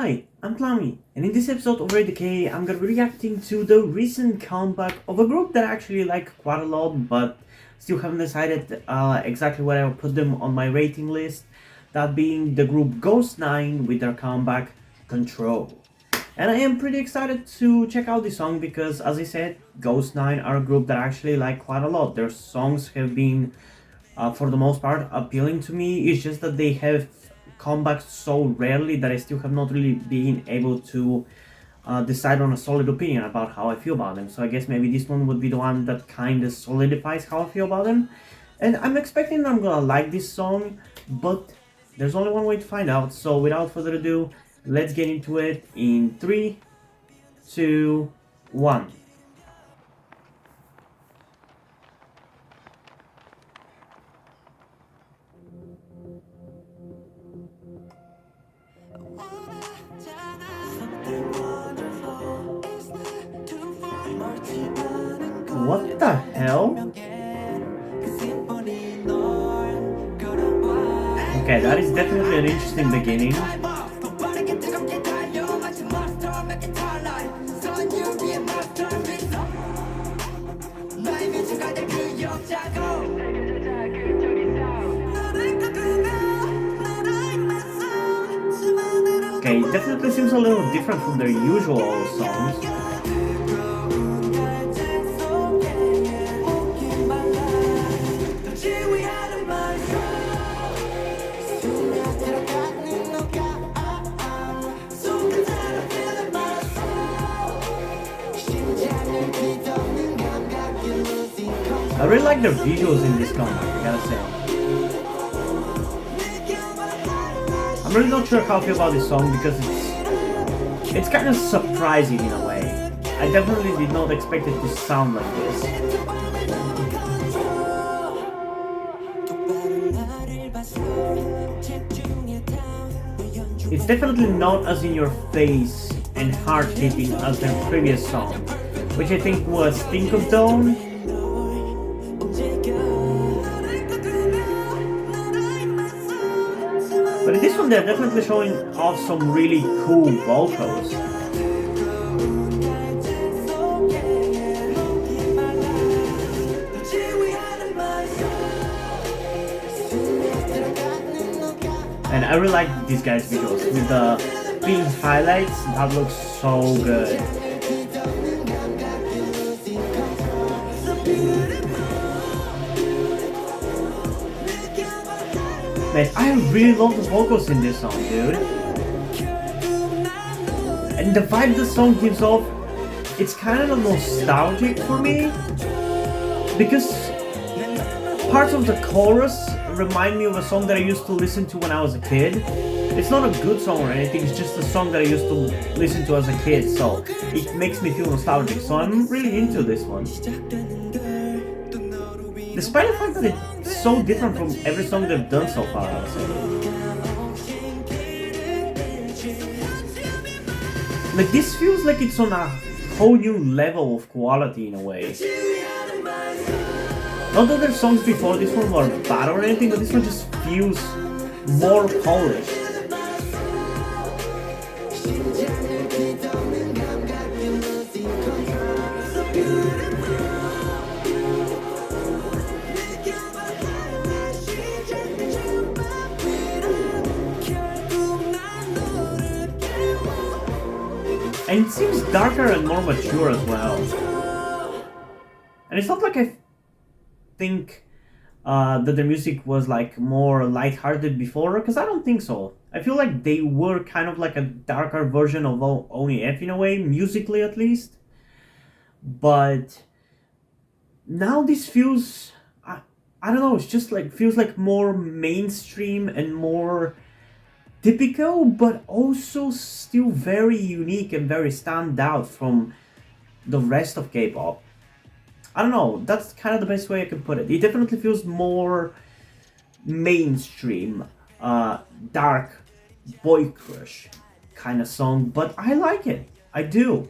Hi, I'm Plummy, and in this episode of Rate Decay, I'm gonna be reacting to the recent comeback of a group that I actually like quite a lot, but still haven't decided exactly where I'll put them on my rating list. That being the group Ghost 9 with their comeback Control. And I am pretty excited to check out this song because, as I said, Ghost 9 are a group that I actually like quite a lot. Their songs have been, for the most part, appealing to me. It's just that they have come back so rarely that I still have not really been able to decide on a solid opinion about how I feel about them. So I guess maybe this one would be the one that kind of solidifies how I feel about them. And I'm expecting that I'm gonna like this song, but there's only one way to find out. So without further ado, let's get into it in 3, 2, 1. What the hell? Okay, that is definitely an interesting beginning. Okay, it definitely seems a little different from their usual songs. I really like their visuals in this comeback, I gotta say. I'm really not sure how I feel about this song because it's kind of surprising in a way. I definitely did not expect it to sound like this. It's definitely not as in your face and hard hitting as their previous song, which I think was Think of Dawn. But in this one, they're definitely showing off some really cool vocals. And I really like these guys' videos with the pink highlights. That looks so good. Man, I really love the vocals in this song, dude. And the vibe the song gives off, it's kind of nostalgic for me. Because parts of the chorus remind me of a song that I used to listen to when I was a kid. It's not a good song or anything, it's just a song that I used to listen to as a kid, so it makes me feel nostalgic. So I'm really into this one. Despite the fact that it's so different from every song they've done so far, I would say. Like, this feels like it's on a whole new level of quality in a way. Not that their songs before this one were bad or anything, but this one just feels more polished. And it seems darker and more mature as well. And it's not like I think that the music was like more lighthearted before, because I don't think so. I feel like they were kind of like a darker version of E532 in a way, musically at least. But now this feels, I don't know, it's just like, feels like more mainstream and more typical, but also still very unique and very stand out from the rest of K-pop. I don't know, that's kind of the best way I can put it. It definitely feels more mainstream, dark, boy crush kind of song, but I like it. I do.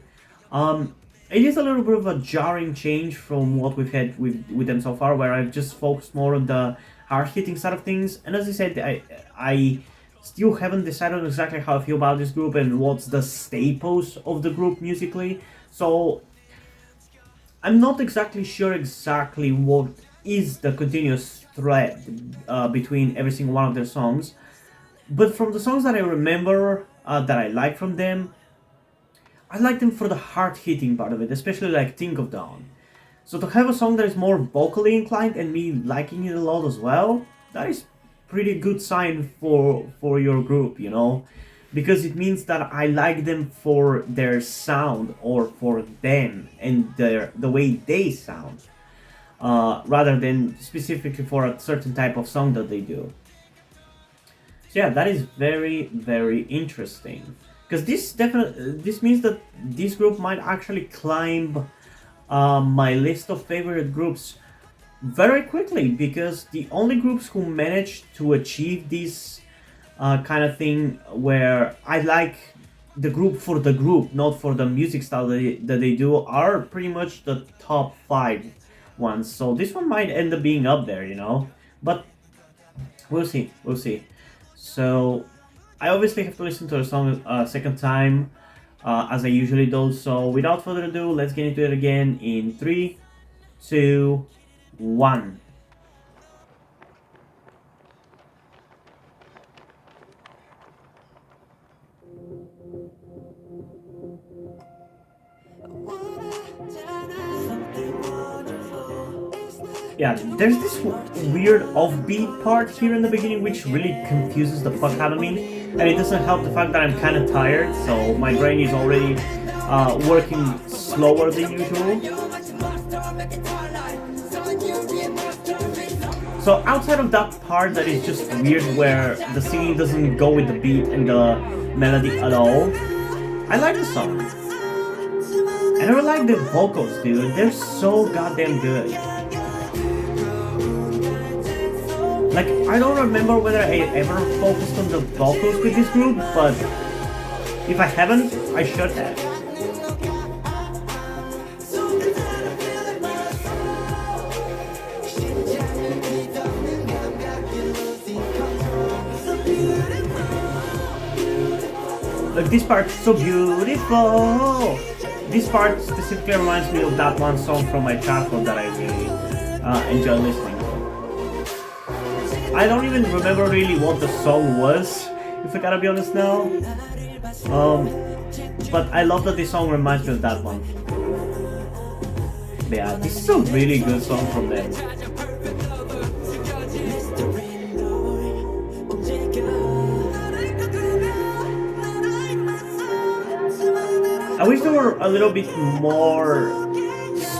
It is a little bit of a jarring change from what we've had with them so far, where I've just focused more on the hard-hitting side of things. And as I said, I Still haven't decided exactly how I feel about this group and what's the staples of the group musically. So I'm not exactly sure exactly what is the continuous thread between every single one of their songs. But from the songs that I remember that I like from them, I like them for the hard hitting part of it, especially like Think of Dawn. So to have a song that is more vocally inclined and me liking it a lot as well, that is pretty good sign for your group, you know, because it means that I like them for their sound or for them and the way they sound, rather than specifically for a certain type of song that they do. So yeah, that is very interesting because this means that this group might actually climb my list of favorite groups very quickly because the only groups who managed to achieve this kind of thing where I like the group for the group, not for the music style that they do, are pretty much the top five ones. So this one might end up being up there, you know, but we'll see, we'll see. So I obviously have to listen to the song a second time, as I usually do. So without further ado, let's get into it again in three, two, one. Yeah, there's this weird offbeat part here in the beginning which really confuses the fuck out of me. And it doesn't help the fact that I'm kind of tired, so my brain is already working slower than usual. So outside of that part that is just weird where the singing doesn't go with the beat and the melody at all, I like the song. And I really like the vocals, dude. They're so goddamn good. Like, I don't remember whether I ever focused on the vocals with this group, but if I haven't, I should have. Like, this part's so beautiful! This part specifically reminds me of that one song from my childhood that I really enjoy listening to. I don't even remember really what the song was, if I gotta be honest now. But I love that this song reminds me of that one. But yeah, this is a really good song from them. I wish there were a little bit more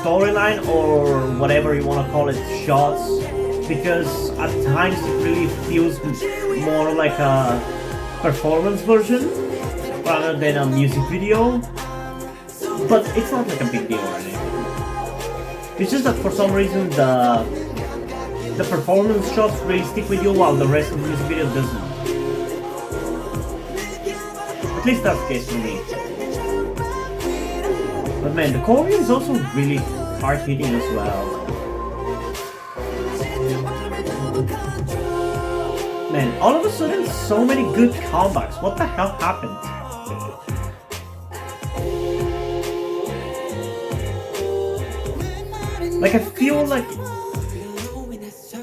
storyline or whatever you want to call it, shots, because at times it really feels more like a performance version rather than a music video. But it's not like a big deal or anything. It's just that for some reason the performance shots really stick with you while the rest of the music video doesn't. At least that's the case for me. But man, the choreo is also really hard hitting as well. Man, all of a sudden, so many good comebacks. What the hell happened? Like, I feel like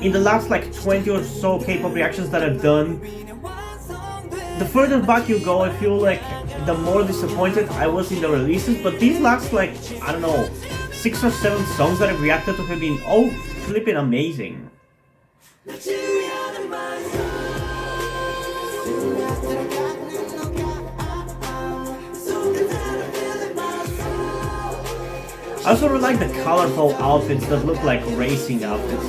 in the last like 20 or so K-pop reactions that I've done, the further back you go, I feel like the more disappointed I was in the releases. But these last like, I don't know, 6 or 7 songs that I've reacted to have been all flipping amazing. I also really like the colorful outfits that look like racing outfits.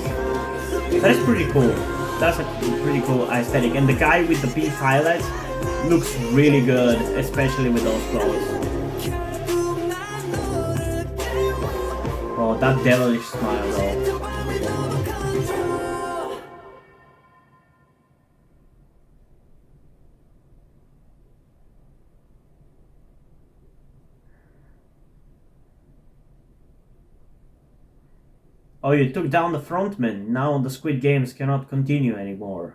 That is pretty cool. That's a pretty cool aesthetic. And the guy with the pink highlights looks really good, especially with those clothes. Oh, that devilish smile though. Oh, you took down the frontman. Now the Squid Games cannot continue anymore.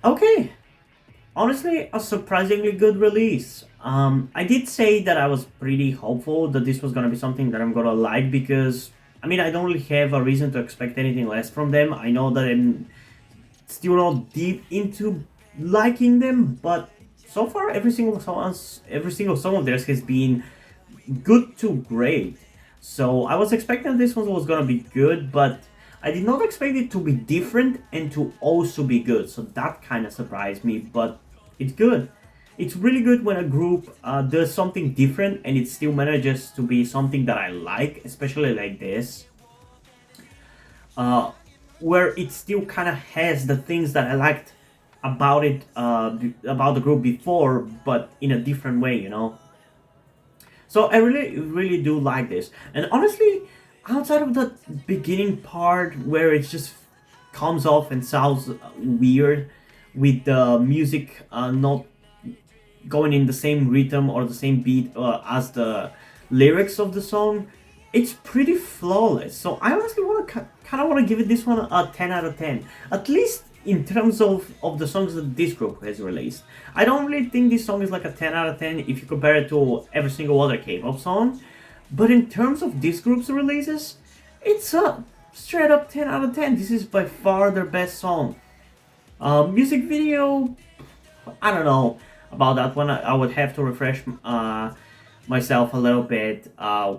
Okay, honestly, a surprisingly good release. I did say that I was pretty hopeful that this was gonna be something that I'm gonna like because I mean I don't really have a reason to expect anything less from them. I know that I'm still not deep into liking them, but so far every single song of theirs has been good to great. So I was expecting this one was gonna be good, but I did not expect it to be different and to also be good. So that kind of surprised me, but it's good. It's really good when a group does something different and it still manages to be something that I like, especially like this, uh, where it still kind of has the things that I liked about it, about the group before, but in a different way, you know. So I really, really do like this. And honestly, outside of the beginning part where it just comes off and sounds weird, with the music not going in the same rhythm or the same beat as the lyrics of the song, it's pretty flawless. So I honestly want to kind of want to give it this one a 10 out of 10, at least in terms of the songs that this group has released. I don't really think this song is like a 10 out of 10 if you compare it to every single other K-pop song, but in terms of this group's releases, it's a straight up 10 out of 10. This is by far their best song. Music video, I don't know about that one. I would have to refresh myself a little bit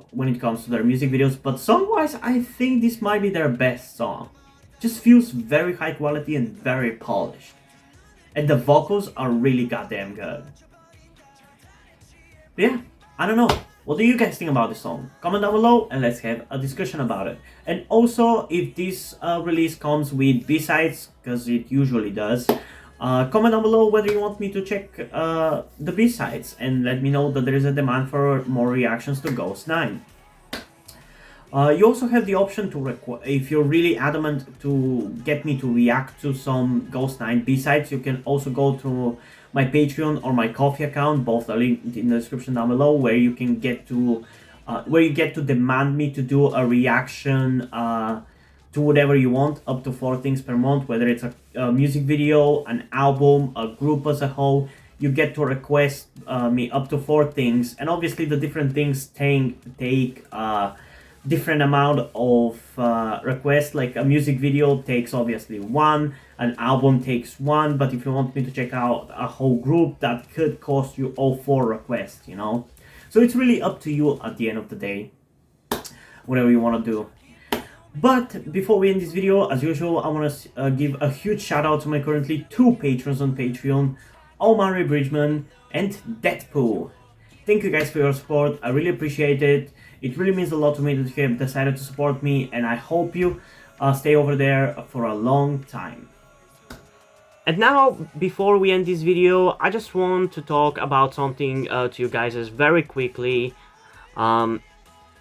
when it comes to their music videos. But song-wise, I think this might be their best song. Just feels very high quality and very polished. And the vocals are really goddamn good. But yeah, I don't know. What do you guys think about this song? Comment down below and let's have a discussion about it. And also, if this release comes with B-sides, because it usually does, comment down below whether you want me to check the B-sides and let me know that there is a demand for more reactions to Ghost 9. You also have the option to if you're really adamant to get me to react to some Ghost 9 B-sides, you can also go to my Patreon or my Coffee account, both are linked in the description down below, where you can get to demand me to do a reaction to whatever you want, up to 4 things per month, whether it's a music video, an album, a group as a whole. You get to request me up to 4 things, and obviously the different things take different amount of requests. Like a music video takes obviously 1, an album takes 1, but if you want me to check out a whole group, that could cost you all 4 requests, you know. So it's really up to you at the end of the day, whatever you want to do. But before we end this video, as usual, I want to give a huge shout out to my currently 2 patrons on Patreon, Omari Bridgman and Deadpool. Thank you guys for your support, I really appreciate it. It really means a lot to me that you have decided to support me, and I hope you stay over there for a long time. And now, before we end this video, I just want to talk about something to you guys very quickly,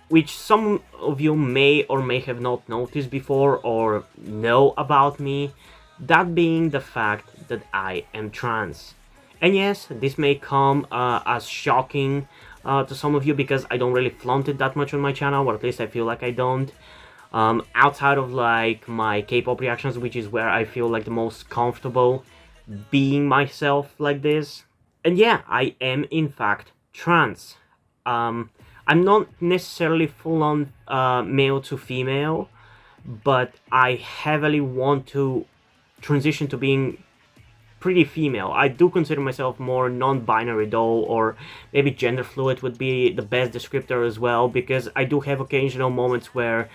which some of you may or may have not noticed before or know about me, that being the fact that I am trans. And yes, this may come as shocking to some of you because I don't really flaunt it that much on my channel, or at least I feel like I don't. Outside of like my K-pop reactions, which is where I feel like the most comfortable being myself like this. And yeah, I am in fact trans. I'm not necessarily full-on male to female, but I heavily want to transition to being pretty female. I do consider myself more non-binary though, or maybe gender fluid would be the best descriptor as well, because I do have occasional moments where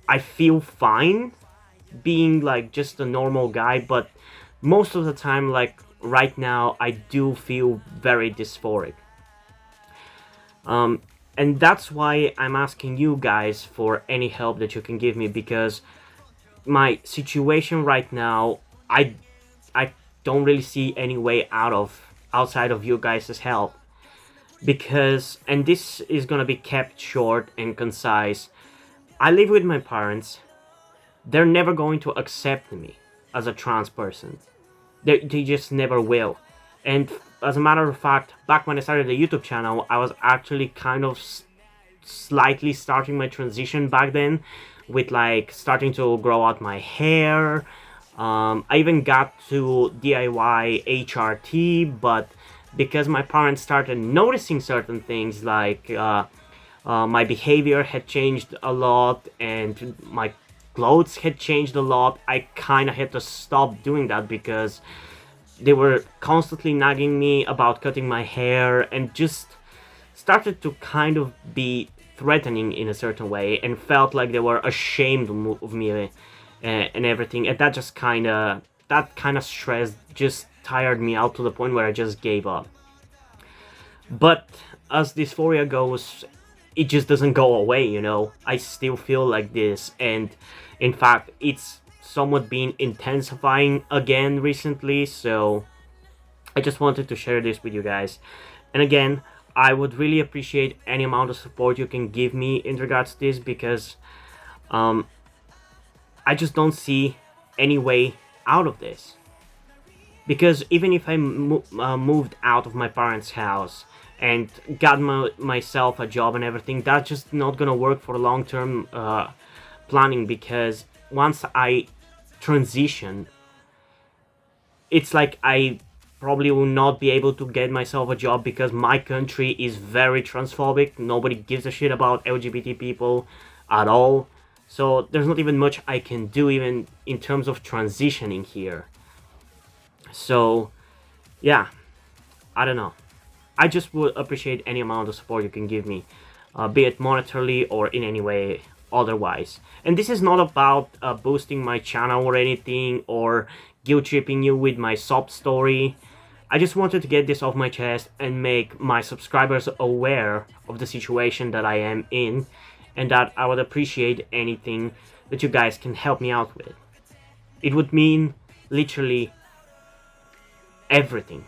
I feel fine being like just a normal guy, but most of the time, like right now, I do feel very dysphoric. And that's why I'm asking you guys for any help that you can give me, because my situation right now, I don't really see any way outside of you guys' help. Because, and this is gonna be kept short and concise, I live with my parents. They're never going to accept me as a trans person. They just never will. And as a matter of fact, back when I started the YouTube channel, I was actually kind of slightly starting my transition back then, with like starting to grow out my hair, I even got to DIY HRT, but because my parents started noticing certain things like my behavior had changed a lot and my clothes had changed a lot, I kind of had to stop doing that because they were constantly nagging me about cutting my hair and just started to kind of be threatening in a certain way and felt like they were ashamed of me and everything, and that kind of stress just tired me out to the point where I just gave up. But as dysphoria goes, it just doesn't go away, you know. I still feel like this, and in fact it's somewhat been intensifying again recently, so I just wanted to share this with you guys. And again, I would really appreciate any amount of support you can give me in regards to this, because um, I just don't see any way out of this. Because even if I moved out of my parents' house and got myself a job and everything, that's just not gonna work for long-term planning, because once I transition, it's like I probably will not be able to get myself a job because my country is very transphobic. Nobody gives a shit about LGBT people at all. So there's not even much I can do even in terms of transitioning here. So yeah, I don't know. I just would appreciate any amount of support you can give me, be it monetarily or in any way otherwise. And this is not about boosting my channel or anything, or guilt tripping you with my sob story. I just wanted to get this off my chest and make my subscribers aware of the situation that I am in, and that I would appreciate anything that you guys can help me out with. It would mean literally everything.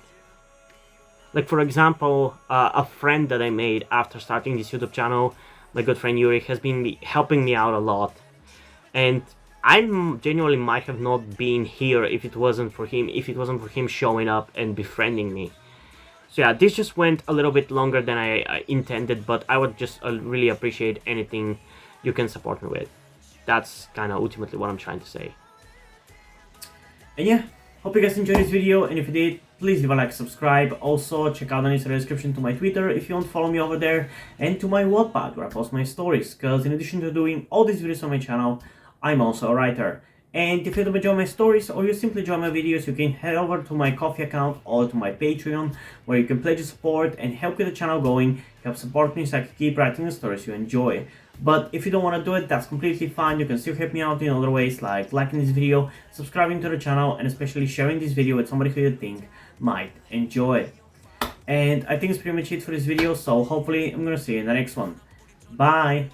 Like, for example, a friend that I made after starting this YouTube channel, my good friend Yuri, has been helping me out a lot. And I genuinely might have not been here if it wasn't for him showing up and befriending me. So yeah, this just went a little bit longer than I intended, but I would just really appreciate anything you can support me with. That's kind of ultimately what I'm trying to say. And yeah, hope you guys enjoyed this video, and if you did, please leave a like, subscribe. Also, check out the links in the description to my Twitter if you want to follow me over there, and to my Wattpad where I post my stories, because in addition to doing all these videos on my channel, I'm also a writer. And if you don't enjoy my stories or you simply enjoy my videos, you can head over to my Ko-fi account or to my Patreon, where you can pledge your support and help get the channel going, help support me so I can keep writing the stories you enjoy. But if you don't want to do it, that's completely fine. You can still help me out in other ways, like liking this video, subscribing to the channel, and especially sharing this video with somebody who you think might enjoy it. And I think it's pretty much it for this video, so hopefully I'm gonna see you in the next one. Bye!